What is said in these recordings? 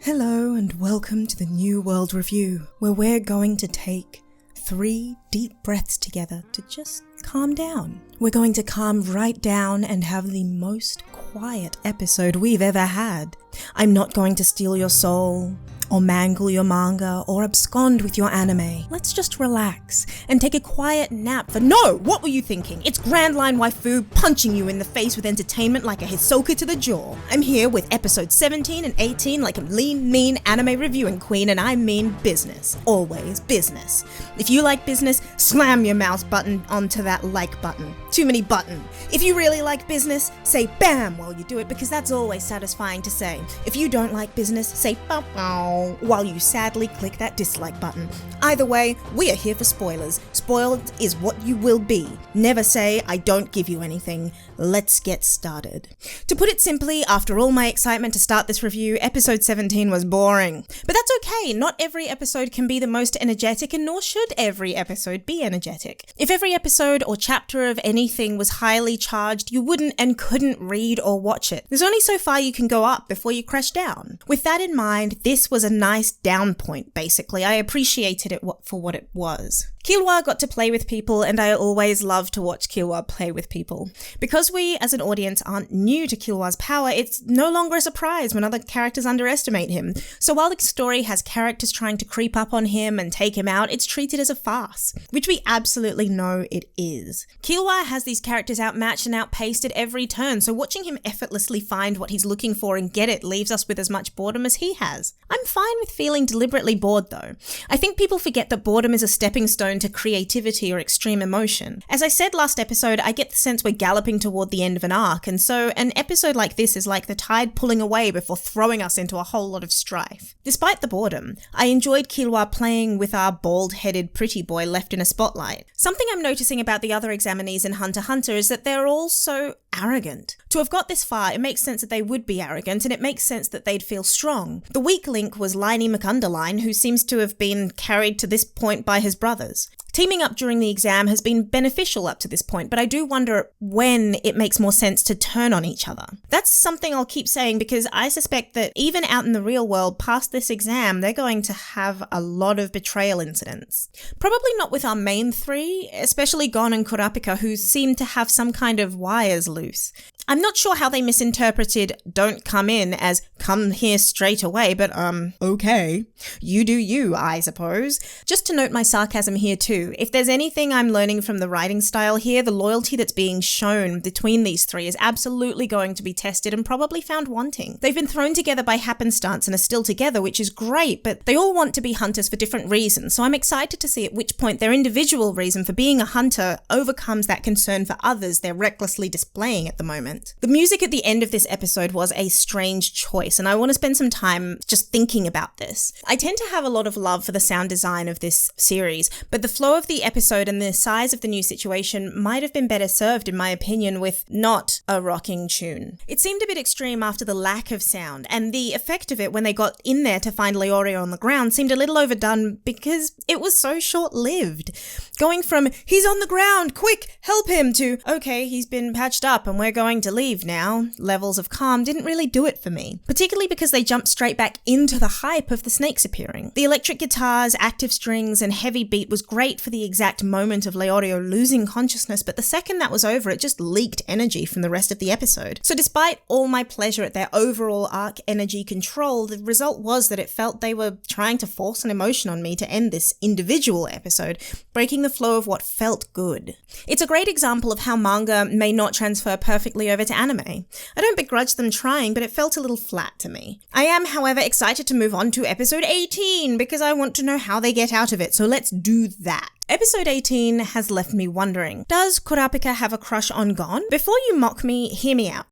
Hello and welcome to the New World Review, where we're going to take 3 deep breaths together to just calm down. We're going to calm right down and have the most quiet episode we've ever had. I'm not going to steal your soul, or mangle your manga, or abscond with your anime. Let's just relax and take a quiet nap. No! What were you thinking? It's Grand Line Waifu punching you in the face with entertainment like a Hisoka to the jaw. I'm here with episode 17 and 18 like a lean, mean anime reviewing queen, and I mean business. Always business. If you like business, slam your mouse button onto that like button. Too many button. If you really like business, say BAM while you do it, because that's always satisfying to say. If you don't like business, say BAM BAM while you sadly click that dislike button. Either way, we are here for spoilers. Spoiled is what you will be. Never say, I don't give you anything. Let's get started. To put it simply, after all my excitement to start this review, episode 17 was boring. But that's okay, not every episode can be the most energetic, and nor should every episode be energetic. If every episode or chapter of anything was highly charged, you wouldn't and couldn't read or watch it. There's only so far you can go up before you crash down. With that in mind, this was a nice down point, basically. I appreciated it for what it was. Killua got to play with people, and I always love to watch Killua play with people. Because we, as an audience, aren't new to Killua's power, it's no longer a surprise when other characters underestimate him. So while the story has characters trying to creep up on him and take him out, it's treated as a farce, which we absolutely know it is. Killua has these characters outmatched and outpaced at every turn, so watching him effortlessly find what he's looking for and get it leaves us with as much boredom as he has. I'm fine with feeling deliberately bored, though. I think people forget that boredom is a stepping stone to creativity or extreme emotion. As I said last episode, I get the sense we're galloping toward the end of an arc, and so an episode like this is like the tide pulling away before throwing us into a whole lot of strife. Despite the boredom, I enjoyed Killua playing with our bald-headed pretty boy left in a spotlight. Something I'm noticing about the other examinees in Hunter x Hunter is that they're all so arrogant. To have got this far, it makes sense that they would be arrogant, and it makes sense that they'd feel strong. The weak link was Liney McUnderline, who seems to have been carried to this point by his brothers. Teaming up during the exam has been beneficial up to this point, but I do wonder when it makes more sense to turn on each other. That's something I'll keep saying, because I suspect that even out in the real world, past this exam, they're going to have a lot of betrayal incidents. Probably not with our main 3, especially Gon and Kurapika, who seem to have some kind of wires loose. I'm not sure how they misinterpreted "don't come in" as "come here straight away," but okay. You do you, I suppose. Just to note my sarcasm here too, if there's anything I'm learning from the writing style here, the loyalty that's being shown between these 3 is absolutely going to be tested and probably found wanting. They've been thrown together by happenstance and are still together, which is great, but they all want to be hunters for different reasons, so I'm excited to see at which point their individual reason for being a hunter overcomes that concern for others they're recklessly displaying at the moment. The music at the end of this episode was a strange choice, and I want to spend some time just thinking about this. I tend to have a lot of love for the sound design of this series, but the flow of the episode and the size of the new situation might have been better served, in my opinion, with not a rocking tune. It seemed a bit extreme after the lack of sound, and the effect of it when they got in there to find Leorio on the ground seemed a little overdone because it was so short-lived. Going from, he's on the ground, quick, help him, to, okay, he's been patched up and we're going to leave now, levels of calm didn't really do it for me. Particularly because they jumped straight back into the hype of the snakes appearing. The electric guitars, active strings, and heavy beat was great for the exact moment of Leorio losing consciousness, but the second that was over, it just leaked energy from the rest of the episode. So despite all my pleasure at their overall arc energy control, the result was that it felt they were trying to force an emotion on me to end this individual episode, breaking the flow of what felt good. It's a great example of how manga may not transfer perfectly over to anime. I don't begrudge them trying, but it felt a little flat to me. I am, however, excited to move on to episode 18 because I want to know how they get out of it, so let's do that. Episode 18 has left me wondering, does Kurapika have a crush on Gon? Before you mock me, hear me out.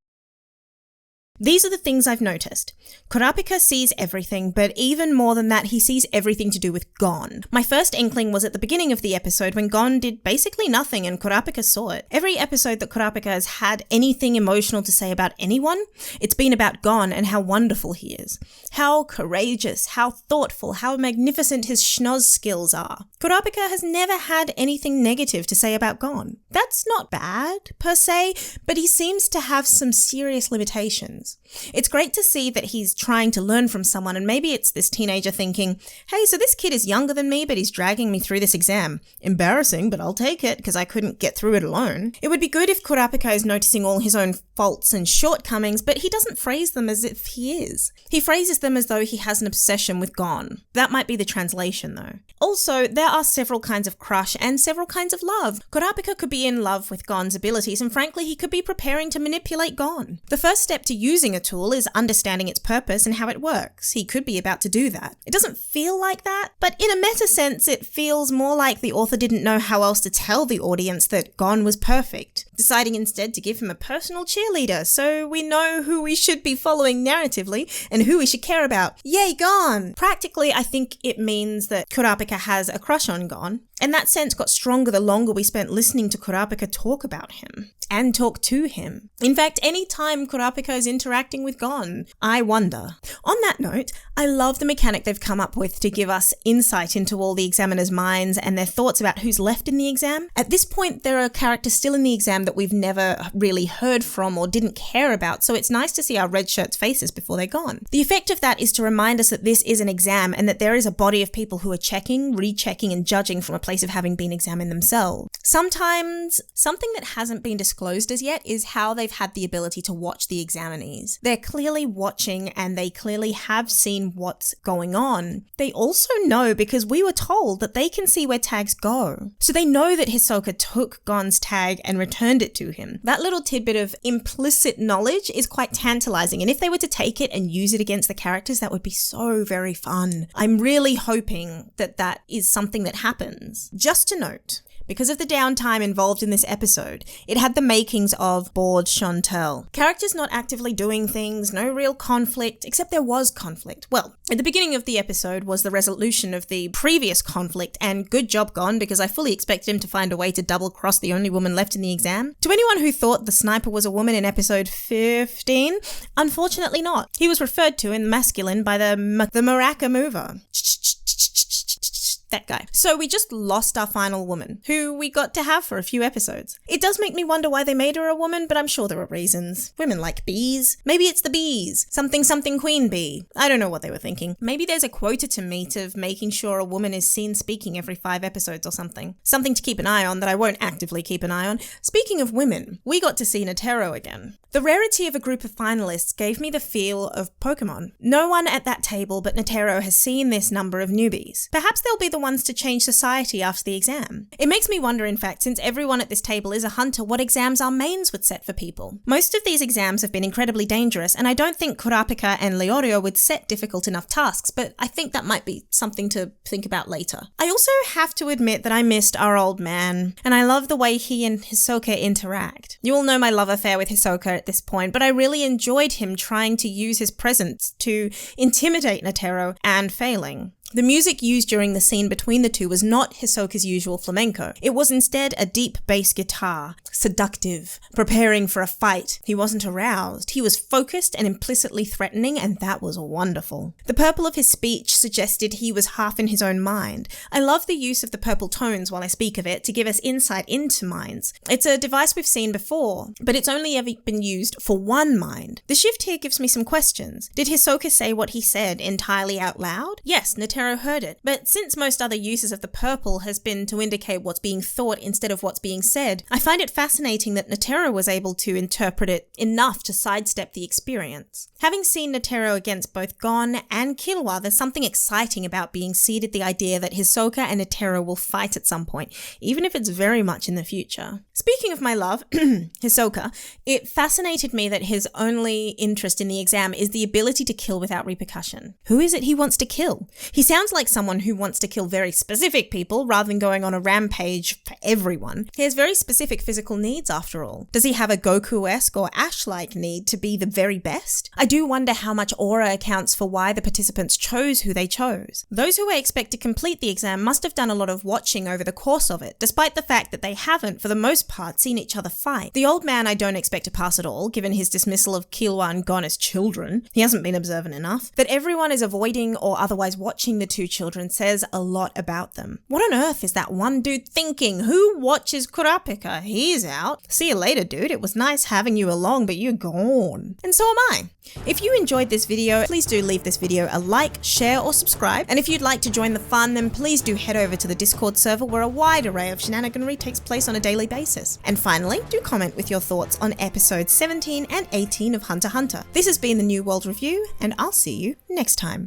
These are the things I've noticed. Kurapika sees everything, but even more than that, he sees everything to do with Gon. My first inkling was at the beginning of the episode when Gon did basically nothing and Kurapika saw it. Every episode that Kurapika has had anything emotional to say about anyone, it's been about Gon and how wonderful he is. How courageous, how thoughtful, how magnificent his schnoz skills are. Kurapika has never had anything negative to say about Gon. That's not bad, per se, but he seems to have some serious limitations. It's great to see that he's trying to learn from someone, and maybe it's this teenager thinking, hey, so this kid is younger than me, but he's dragging me through this exam. Embarrassing, but I'll take it, because I couldn't get through it alone. It would be good if Kurapika is noticing all his own faults and shortcomings, but he doesn't phrase them as if he is. He phrases them as though he has an obsession with Gon. That might be the translation, though. Also, there are several kinds of crush and several kinds of love. Kurapika could be in love with Gon's abilities, and frankly, he could be preparing to manipulate Gon. The first step to using a tool is understanding its purpose and how it works. He could be about to do that. It doesn't feel like that, but in a meta sense, it feels more like the author didn't know how else to tell the audience that Gon was perfect, deciding instead to give him a personal cheerleader so we know who we should be following narratively and who we should care about. Yay, Gon! Practically, I think it means that Kurapika has a crush on Gon, and that sense got stronger the longer we spent listening to Kurapika talk about him and talk to him. In fact, any time Kurapika is interacting with Gon, I wonder. On that note, I love the mechanic they've come up with to give us insight into all the examiners' minds and their thoughts about who's left in the exam. At this point, there are characters still in the exam that we've never really heard from or didn't care about, so it's nice to see our red shirts' faces before they're gone. The effect of that is to remind us that this is an exam and that there is a body of people who are checking, rechecking, and judging from a place of having been examined themselves. Sometimes, something that hasn't been disclosed as yet is how they've had the ability to watch the examinees. They're clearly watching and they clearly have seen what's going on. They also know, because we were told, that they can see where tags go. So they know that Hisoka took Gon's tag and returned it to him. That little tidbit of implicit knowledge is quite tantalizing, and if they were to take it and use it against the characters, that would be so very fun. I'm really hoping that that is something that happens. Just to note, because of the downtime involved in this episode, it had the makings of bored Chantel. Characters not actively doing things, no real conflict, except there was conflict. Well, at the beginning of the episode was the resolution of the previous conflict, and good job Gon, because I fully expected him to find a way to double-cross the only woman left in the exam. To anyone who thought the sniper was a woman in episode 15, unfortunately not. He was referred to in masculine by the Maraca mover. That guy. So we just lost our final woman, who we got to have for a few episodes. It does make me wonder why they made her a woman, but I'm sure there are reasons. Women like bees. Maybe it's the bees. Something queen bee. I don't know what they were thinking. Maybe there's a quota to meet of making sure a woman is seen speaking every 5 episodes or something. Something to keep an eye on that I won't actively keep an eye on. Speaking of women, we got to see Netero again. The rarity of a group of finalists gave me the feel of Pokemon. No one at that table but Netero has seen this number of newbies. Perhaps they'll be the ones to change society after the exam. It makes me wonder, in fact, since everyone at this table is a hunter, what exams our mains would set for people. Most of these exams have been incredibly dangerous, and I don't think Kurapika and Leorio would set difficult enough tasks, but I think that might be something to think about later. I also have to admit that I missed our old man, and I love the way he and Hisoka interact. You all know my love affair with Hisoka at this point, but I really enjoyed him trying to use his presence to intimidate Netero and failing. The music used during the scene between the two was not Hisoka's usual flamenco. It was instead a deep bass guitar, seductive, preparing for a fight. He wasn't aroused. He was focused and implicitly threatening, and that was wonderful. The purple of his speech suggested he was half in his own mind. I love the use of the purple tones while I speak of it to give us insight into minds. It's a device we've seen before, but it's only ever been used for one mind. The shift here gives me some questions. Did Hisoka say what he said entirely out loud? Yes, Netero heard it, but since most other uses of the purple has been to indicate what's being thought instead of what's being said, I find it fascinating that Netero was able to interpret it enough to sidestep the experience. Having seen Netero against both Gon and Killua, there's something exciting about being seeded the idea that Hisoka and Netero will fight at some point, even if it's very much in the future. Speaking of my love, Hisoka, it fascinated me that his only interest in the exam is the ability to kill without repercussion. Who is it he wants to kill? He sounds like someone who wants to kill very specific people rather than going on a rampage for everyone. He has very specific physical needs after all. Does he have a Goku-esque or Ash-like need to be the very best? I do wonder how much aura accounts for why the participants chose who they chose. Those who were expected to complete the exam must have done a lot of watching over the course of it, despite the fact that they haven't, for the most part, seen each other fight. The old man I don't expect to pass at all, given his dismissal of Killua and Gon as children. He hasn't been observant enough. That everyone is avoiding or otherwise watching the two children says a lot about them. What on earth is that one dude thinking? Who watches Kurapika? He's out. See you later, dude. It was nice having you along, but you're gone. And so am I. If you enjoyed this video, please do leave this video a like, share, or subscribe. And if you'd like to join the fun, then please do head over to the Discord server where a wide array of shenaniganry takes place on a daily basis. And finally, do comment with your thoughts on episodes 17 and 18 of Hunter x Hunter. This has been the New World Review, and I'll see you next time.